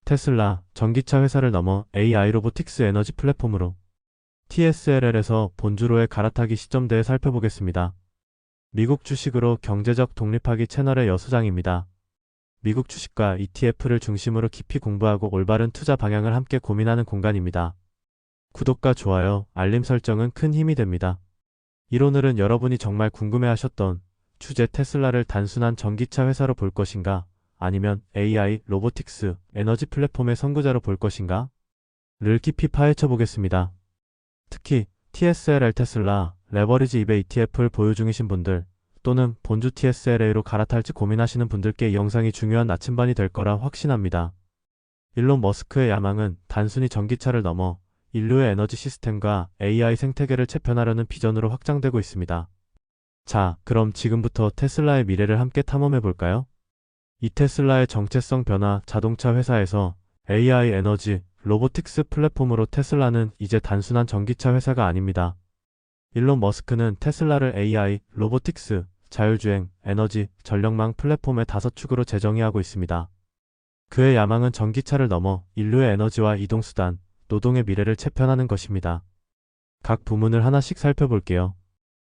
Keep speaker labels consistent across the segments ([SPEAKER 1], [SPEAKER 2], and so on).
[SPEAKER 1] 테슬라, 전기차 회사를 넘어 AI 로보틱스 에너지 플랫폼으로 TSLL에서 본주로의 갈아타기 시점대에 살펴보겠습니다. 미국 주식으로 경제적 독립하기 채널의 여소장입니다. 미국 주식과 ETF를 중심으로 깊이 공부하고 올바른 투자 방향을 함께 고민하는 공간입니다. 구독과 좋아요, 알림 설정은 큰 힘이 됩니다. 오늘은 여러분이 정말 궁금해하셨던 주제 테슬라를 단순한 전기차 회사로 볼 것인가? 아니면 AI, 로보틱스, 에너지 플랫폼의 선구자로 볼 것인가? 를 깊이 파헤쳐 보겠습니다. 특히 TSLL 테슬라, 레버리지 2배 ETF를 보유 중이신 분들 또는 본주 TSLA로 갈아탈지 고민하시는 분들께 이 영상이 중요한 나침반이 될 거라 확신합니다. 일론 머스크의 야망은 단순히 전기차를 넘어 인류의 에너지 시스템과 AI 생태계를 재편하려는 비전으로 확장되고 있습니다. 자, 그럼 지금부터 테슬라의 미래를 함께 탐험해 볼까요? 이 테슬라의 정체성 변화, 자동차 회사에서 AI 에너지, 로보틱스 플랫폼으로 테슬라는 이제 단순한 전기차 회사가 아닙니다. 일론 머스크는 테슬라를 AI, 로보틱스, 자율주행, 에너지, 전력망 플랫폼의 5축으로 재정의하고 있습니다. 그의 야망은 전기차를 넘어 인류의 에너지와 이동수단, 노동의 미래를 재편하는 것입니다. 각 부문을 하나씩 살펴볼게요.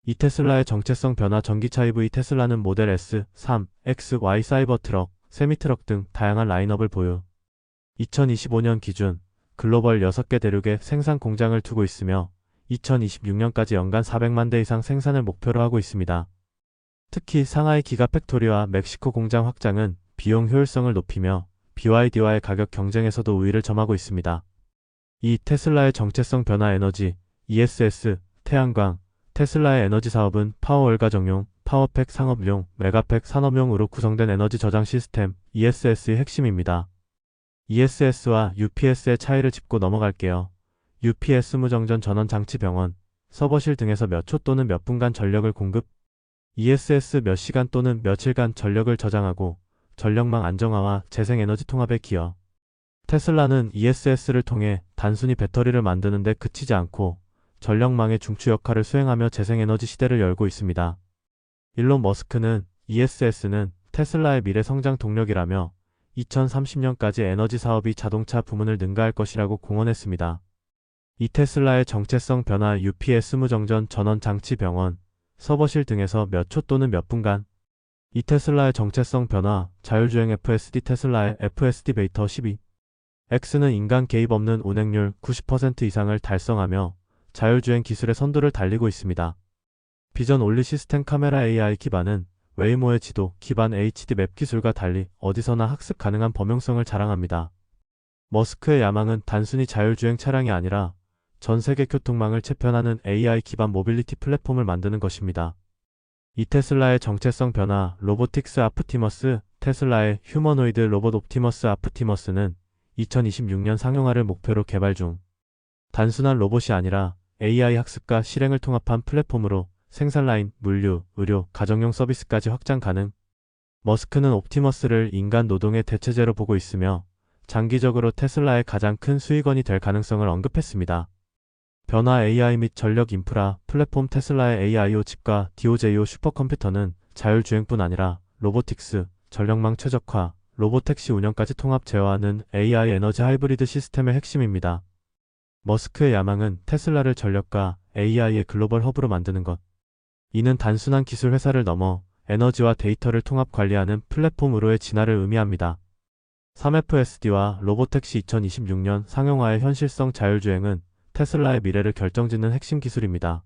[SPEAKER 1] 이 테슬라의 정체성 변화 전기차 EV 테슬라는 모델 S, 3, X, Y 사이버 트럭, 세미트럭 등 다양한 라인업을 보유. 2025년 기준 글로벌 6개 대륙에 생산 공장을 두고 있으며 2026년까지 연간 400만 대 이상 생산을 목표로 하고 있습니다. 특히 상하이 기가팩토리와 멕시코 공장 확장은 비용 효율성을 높이며 BYD와의 가격 경쟁에서도 우위를 점하고 있습니다. 이 테슬라의 정체성 변화 에너지, ESS, 태양광, 테슬라의 에너지 사업은 파워월가 정용, 파워팩 상업용, 메가팩 산업용으로 구성된 에너지 저장 시스템 ESS의 핵심입니다. ESS와 UPS의 차이를 짚고 넘어갈게요. UPS 무정전 전원 장치 병원, 서버실 등에서 몇 초 또는 몇 분간 전력을 공급, ESS 몇 시간 또는 며칠간 전력을 저장하고 전력망 안정화와 재생에너지 통합에 기여. 테슬라는 ESS를 통해 단순히 배터리를 만드는 데 그치지 않고 전력망의 중추 역할을 수행하며 재생에너지 시대를 열고 있습니다. 일론 머스크는 ESS는 테슬라의 미래 성장 동력이라며 2030년까지 에너지 사업이 자동차 부문을 능가할 것이라고 공언했습니다. 이 테슬라의 정체성 변화 UPS 무정전 전원 장치 병원, 서버실 등에서 몇 초 또는 몇 분간. 이 테슬라의 정체성 변화 자율주행 FSD 테슬라의 FSD 베이터 12. X는 인간 개입 없는 운행률 90% 이상을 달성하며 자율주행 기술의 선두를 달리고 있습니다. 비전 올리 시스템 카메라 AI 기반은 웨이모의 지도 기반 HD 맵 기술과 달리 어디서나 학습 가능한 범용성을 자랑합니다. 머스크의 야망은 단순히 자율주행 차량이 아니라 전 세계 교통망을 재편하는 AI 기반 모빌리티 플랫폼을 만드는 것입니다. 이 테슬라의 정체성 변화 로보틱스 아프티머스 테슬라의 휴머노이드 로봇 옵티머스 아프티머스는 2026년 상용화를 목표로 개발 중. 단순한 로봇이 아니라 AI 학습과 실행을 통합한 플랫폼으로 생산 라인, 물류, 의료, 가정용 서비스까지 확장 가능. 머스크는 옵티머스를 인간 노동의 대체제로 보고 있으며 장기적으로 테슬라의 가장 큰 수익원이 될 가능성을 언급했습니다. 변화 AI 및 전력 인프라 플랫폼 테슬라의 AIO 칩과 DOJO 슈퍼컴퓨터는 자율주행뿐 아니라 로보틱스, 전력망 최적화, 로보택시 운영까지 통합 제어하는 AI 에너지 하이브리드 시스템의 핵심입니다. 머스크의 야망은 테슬라를 전력과 AI의 글로벌 허브로 만드는 것. 이는 단순한 기술 회사를 넘어 에너지와 데이터를 통합 관리하는 플랫폼으로의 진화를 의미합니다. 3FSD와 로보택시 2026년 상용화의 현실성 자율주행은 테슬라의 미래를 결정짓는 핵심 기술입니다.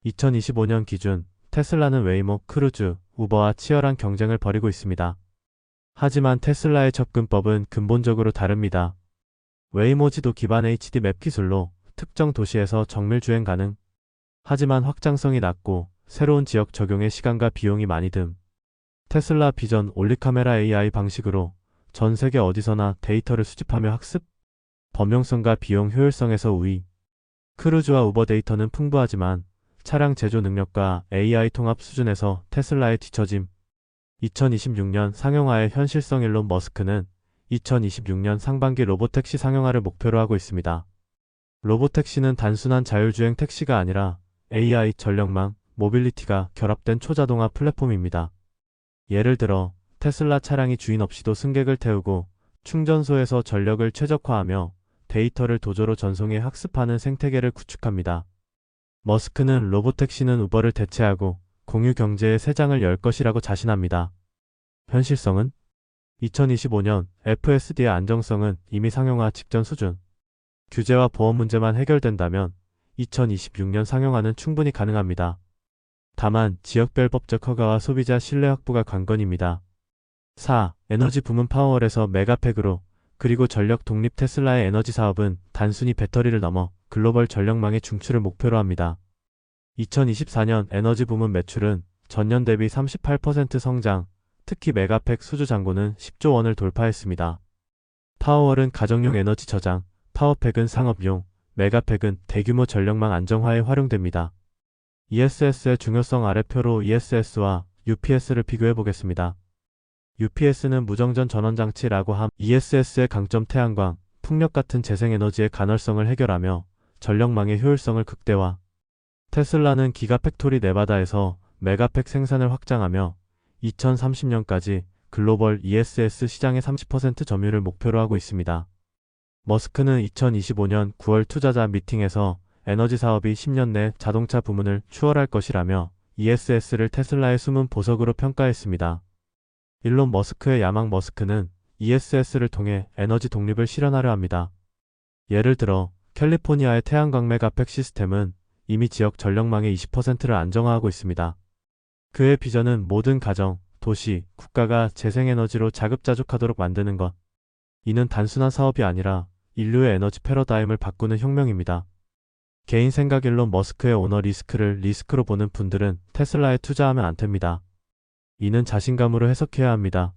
[SPEAKER 1] 2025년 기준 테슬라는 웨이모, 크루즈, 우버와 치열한 경쟁을 벌이고 있습니다. 하지만 테슬라의 접근법은 근본적으로 다릅니다. 웨이모 지도 기반 HD 맵 기술로 특정 도시에서 정밀 주행 가능. 하지만 확장성이 낮고 새로운 지역 적용에 시간과 비용이 많이 듦. 테슬라 비전 올리카메라 AI 방식으로 전 세계 어디서나 데이터를 수집하며 학습. 범용성과 비용 효율성에서 우위. 크루즈와 우버 데이터는 풍부하지만 차량 제조 능력과 AI 통합 수준에서 테슬라에 뒤처짐. 2026년 상용화의 현실성 일론 머스크는 2026년 상반기 로보택시 상용화를 목표로 하고 있습니다. 로보택시는 단순한 자율주행 택시가 아니라 AI, 전력망, 모빌리티가 결합된 초자동화 플랫폼입니다. 예를 들어 테슬라 차량이 주인 없이도 승객을 태우고 충전소에서 전력을 최적화하며 데이터를 도저로 전송해 학습하는 생태계를 구축합니다. 머스크는 로보택시는 우버를 대체하고 공유 경제의 새 장을 열 것이라고 자신합니다. 현실성은 2025년 FSD의 안정성은 이미 상용화 직전 수준. 규제와 보험 문제만 해결된다면 2026년 상용화는 충분히 가능합니다. 다만 지역별 법적 허가와 소비자 신뢰 확보가 관건입니다. 4. 에너지 부문 파워월에서 메가팩으로 그리고 전력 독립 테슬라의 에너지 사업은 단순히 배터리를 넘어 글로벌 전력망의 중추를 목표로 합니다. 2024년 에너지 부문 매출은 전년 대비 38% 성장, 특히 메가팩 수주 잔고는 10조 원을 돌파했습니다. 파워월은 가정용 에너지 저장, 파워팩은 상업용, 메가팩은 대규모 전력망 안정화에 활용됩니다. ESS의 중요성 아래 표로 ESS와 UPS를 비교해 보겠습니다. UPS는 무정전 전원장치라고 함 ESS의 강점 태양광, 풍력 같은 재생에너지의 간헐성을 해결하며 전력망의 효율성을 극대화. 테슬라는 기가팩토리 네바다에서 메가팩 생산을 확장하며 2030년까지 글로벌 ESS 시장의 30% 점유를 목표로 하고 있습니다. 머스크는 2025년 9월 투자자 미팅에서 에너지 사업이 10년 내 자동차 부문을 추월할 것이라며 ESS를 테슬라의 숨은 보석으로 평가했습니다. 일론 머스크의 야망. 머스크는 ESS를 통해 에너지 독립을 실현하려 합니다. 예를 들어 캘리포니아의 태양광 메가팩 시스템은 이미 지역 전력망의 20%를 안정화하고 있습니다. 그의 비전은 모든 가정, 도시, 국가가 재생에너지로 자급자족하도록 만드는 것. 이는 단순한 사업이 아니라 인류의 에너지 패러다임을 바꾸는 혁명입니다. 개인 생각. 일론 머스크의 오너 리스크를 리스크로 보는 분들은 테슬라에 투자하면 안 됩니다. 이는 자신감으로 해석해야 합니다.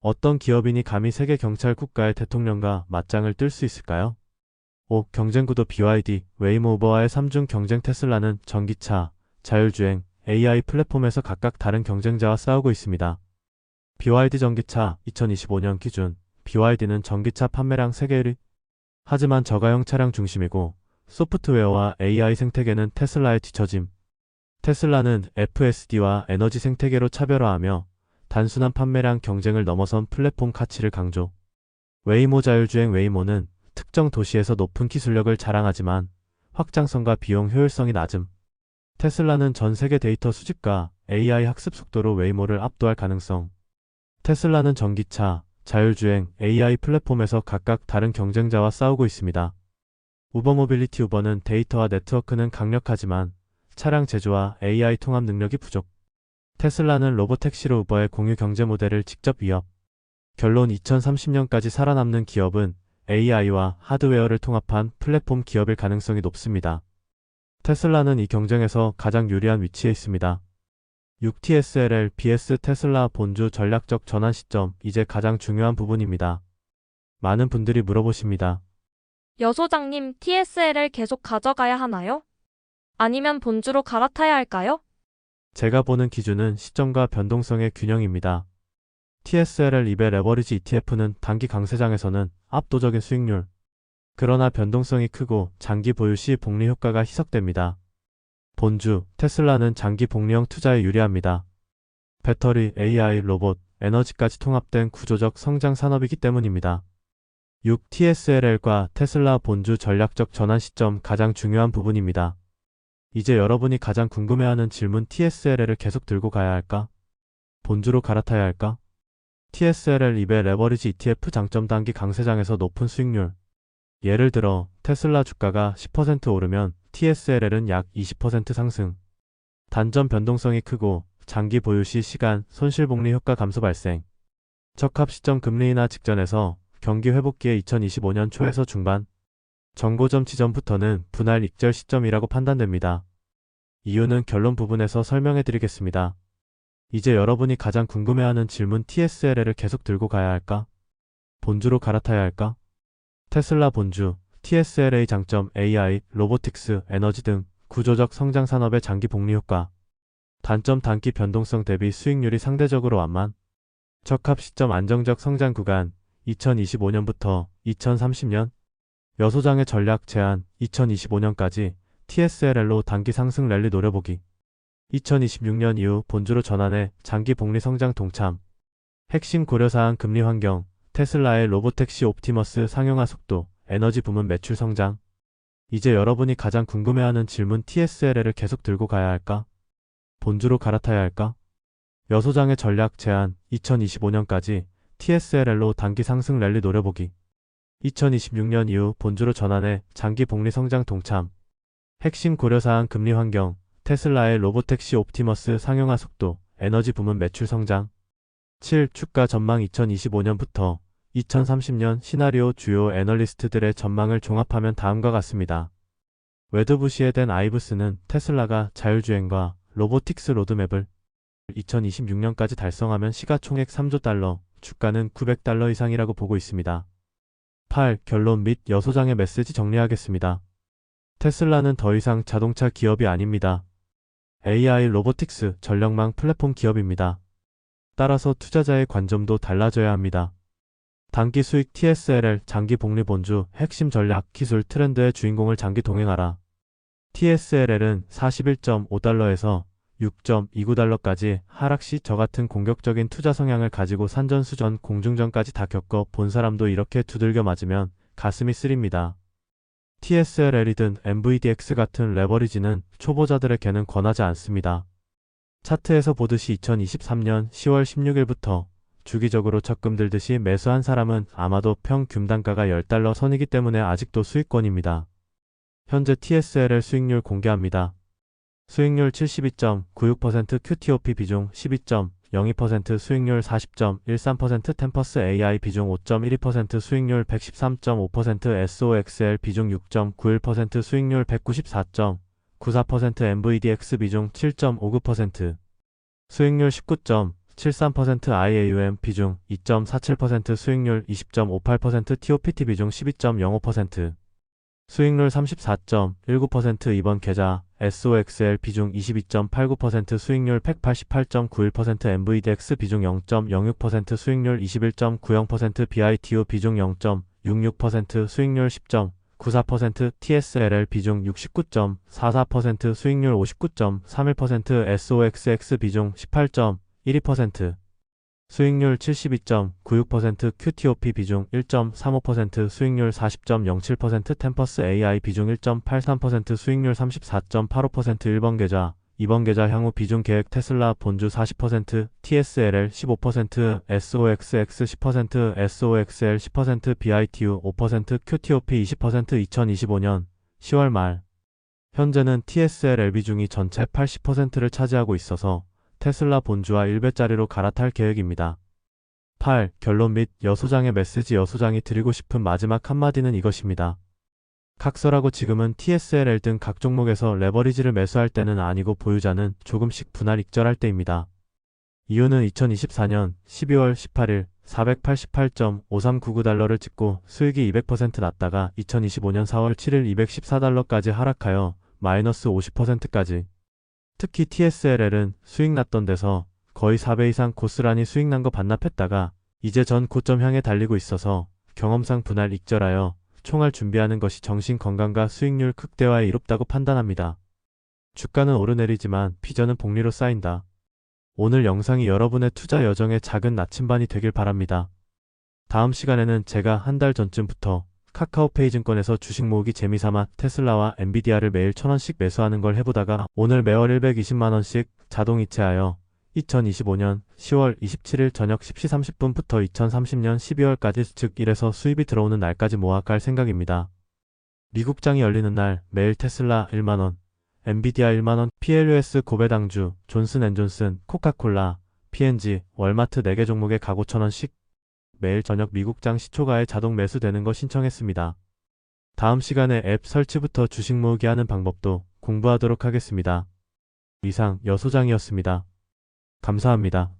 [SPEAKER 1] 어떤 기업인이 감히 세계 경찰 국가의 대통령과 맞짱을 뜰 수 있을까요? 5. 경쟁구도 BYD, 웨이모, 우버와의 3중 경쟁. 테슬라는 전기차, 자율주행, AI 플랫폼에서 각각 다른 경쟁자와 싸우고 있습니다. BYD 전기차 2025년 기준 BYD는 전기차 판매량 세계 1위. 하지만 저가형 차량 중심이고 소프트웨어와 AI 생태계는 테슬라에 뒤처짐. 테슬라는 FSD와 에너지 생태계로 차별화하며 단순한 판매량 경쟁을 넘어선 플랫폼 가치를 강조. 웨이모 자율주행. 웨이모는 특정 도시에서 높은 기술력을 자랑하지만 확장성과 비용 효율성이 낮음. 테슬라는 전 세계 데이터 수집과 AI 학습 속도로 웨이모를 압도할 가능성. 테슬라는 전기차, 자율주행, AI 플랫폼에서 각각 다른 경쟁자와 싸우고 있습니다. 우버 모빌리티. 우버는 데이터와 네트워크는 강력하지만 차량 제조와 AI 통합 능력이 부족. 테슬라는 로보택시로 우버의 공유 경제 모델을 직접 위협. 결론. 2030년까지 살아남는 기업은 AI와 하드웨어를 통합한 플랫폼 기업일 가능성이 높습니다. 테슬라는 이 경쟁에서 가장 유리한 위치에 있습니다. 6TSLL BS 테슬라 본주 전략적 전환 시점. 이제 가장 중요한 부분입니다. 많은 분들이 물어보십니다.
[SPEAKER 2] 여 소장님, TSL을 계속 가져가야 하나요? 아니면 본주로 갈아타야 할까요?
[SPEAKER 1] 제가 보는 기준은 시점과 변동성의 균형입니다. TSLL 200 레버리지 ETF는 단기 강세장에서는 압도적인 수익률. 그러나 변동성이 크고 장기 보유 시 복리 효과가 희석됩니다. 본주, 테슬라는 장기 복리형 투자에 유리합니다. 배터리, AI, 로봇, 에너지까지 통합된 구조적 성장 산업이기 때문입니다. 6TSLL과 테슬라 본주 전략적 전환 시점. 가장 중요한 부분입니다. 이제 여러분이 가장 궁금해하는 질문. TSLL을 계속 들고 가야 할까? 본주로 갈아타야 할까? TSLL 200 레버리지 ETF 장점. 단기 강세장에서 높은 수익률. 예를 들어 테슬라 주가가 10% 오르면 TSLL은 약 20% 상승. 단점. 변동성이 크고 장기 보유 시 시간, 손실 복리 효과 감소 발생. 적합 시점. 금리 인하 직전에서 경기 회복기에 2025년 초에서 중반. 정고점 지점부터는 분할 익절 시점이라고 판단됩니다. 이유는 결론 부분에서 설명해 드리겠습니다. 이제 여러분이 가장 궁금해하는 질문. TSLL을 계속 들고 가야 할까? 본주로 갈아타야 할까? 테슬라 본주, TSLA 장점. AI, 로보틱스, 에너지 등 구조적 성장 산업의 장기 복리 효과. 단점. 단기 변동성 대비 수익률이 상대적으로 완만. 적합 시점. 안정적 성장 구간 2025년부터 2030년. 여소장의 전략 제안 2025년까지 TSLL로 단기 상승 랠리 노려보기. 2026년 이후 본주로 전환해 장기 복리 성장 동참. 핵심 고려사항. 금리 환경, 테슬라의 로보택시 옵티머스 상용화 속도, 에너지 부문 매출 성장. 이제 여러분이 가장 궁금해하는 질문 TSL을 계속 들고 가야 할까? 본주로 갈아타야 할까? 여소장의 전략 제안 2025년까지 TSL로 단기 상승 랠리 노려보기. 2026년 이후 본주로 전환해 장기 복리 성장 동참. 핵심 고려사항 금리 환경, 테슬라의 로보택시 옵티머스 상용화 속도, 에너지 부문 매출 성장. 7. 주가 전망 2025년부터 2030년 시나리오 주요 애널리스트들의 전망을 종합하면 다음과 같습니다. 웨드부시에 된 아이브스는 테슬라가 자율주행과 로보틱스 로드맵을 2026년까지 달성하면 시가총액 3조 달러, 주가는 900달러 이상이라고 보고 있습니다. 8. 결론 및 여소장의 메시지 정리하겠습니다. 테슬라는 더 이상 자동차 기업이 아닙니다. AI 로보틱스 전력망 플랫폼 기업입니다. 따라서 투자자의 관점도 달라져야 합니다. 단기 수익 TSLL 장기 복리 본주 핵심 전략 기술 트렌드의 주인공을 장기 동행하라. TSLL은 41.5달러에서 6.29달러까지 하락 시 저 같은 공격적인 투자 성향을 가지고 산전수전 공중전까지 다 겪어 본 사람도 이렇게 두들겨 맞으면 가슴이 쓰립니다. TSLL이든 MVDX 같은 레버리지는 초보자들에게는 권하지 않습니다. 차트에서 보듯이 2023년 10월 16일부터 주기적으로 적금 들듯이 매수한 사람은 아마도 평균 단가가 10달러 선이기 때문에 아직도 수익권입니다. 현재 TSLL 수익률 공개합니다. 수익률 72.96%, QTOP 비중 12.02%, 수익률 40.13%, 템퍼스 AI 비중 5.12%, 수익률 113.5%, SOXL 비중 6.91%, 수익률 194.94%, MVDX 비중 7.59%, 수익률 19.73%, IAUM 비중 2.47%, 수익률 20.58%, TOPT 비중 12.05%, 수익률 34.19%, 이번 계좌 SOXL 비중 22.89%, 수익률 188.91%, MVDX 비중 0.06%, 수익률 21.90%, BITO 비중 0.66%, 수익률 10.94%, TSLL 비중 69.44%, 수익률 59.31%, SOXX 비중 18.12%, 수익률 72.96%, QTOP 비중 1.35%, 수익률 40.07%, 템퍼스 AI 비중 1.83%, 수익률 34.85%, 1번 계좌, 2번 계좌 향후 비중 계획 테슬라 본주 40%, TSLL 15%, SOXX 10%, SOXL 10%, BITU 5%, QTOP 20%, 2025년 10월 말. 현재는 TSLL 비중이 전체 80%를 차지하고 있어서 테슬라 본주와 1배짜리로 갈아탈 계획입니다. 8. 결론 및 여소장의 메시지. 여소장이 드리고 싶은 마지막 한마디는 이것입니다. 각설하고 지금은 TSLL 등 각 종목에서 레버리지를 매수할 때는 아니고 보유자는 조금씩 분할 익절할 때입니다. 이유는 2024년 12월 18일 488.5399달러를 찍고 수익이 200% 났다가 2025년 4월 7일 214달러까지 하락하여 마이너스 50%까지. 특히 TSLL은 수익 났던 데서 거의 4배 이상 고스란히 수익 난 거 반납했다가 이제 전 고점 향해 달리고 있어서 경험상 분할 익절하여 총알 준비하는 것이 정신 건강과 수익률 극대화에 이롭다고 판단합니다. 주가는 오르내리지만 비전은 복리로 쌓인다. 오늘 영상이 여러분의 투자 여정의 작은 나침반이 되길 바랍니다. 다음 시간에는 제가 한 달 전쯤부터 카카오페이 증권에서 주식 모으기 재미삼아 테슬라와 엔비디아를 매일 1000원씩 매수하는 걸 해보다가 오늘 매월 120만원씩 자동 이체하여 2025년 10월 27일 저녁 10시 30분부터 2030년 12월까지 즉 1에서 수입이 들어오는 날까지 모아갈 생각입니다. 미국장이 열리는 날 매일 테슬라 1만원, 엔비디아 1만원, PLUS 고배당주, 존슨앤존슨, 코카콜라, P&G, 월마트 4개 종목에 각 5천원씩 매일 저녁 미국장 시초가에 자동 매수되는 거 신청했습니다. 다음 시간에 앱 설치부터 주식 모으기 하는 방법도 공부하도록 하겠습니다. 이상 여소장이었습니다. 감사합니다.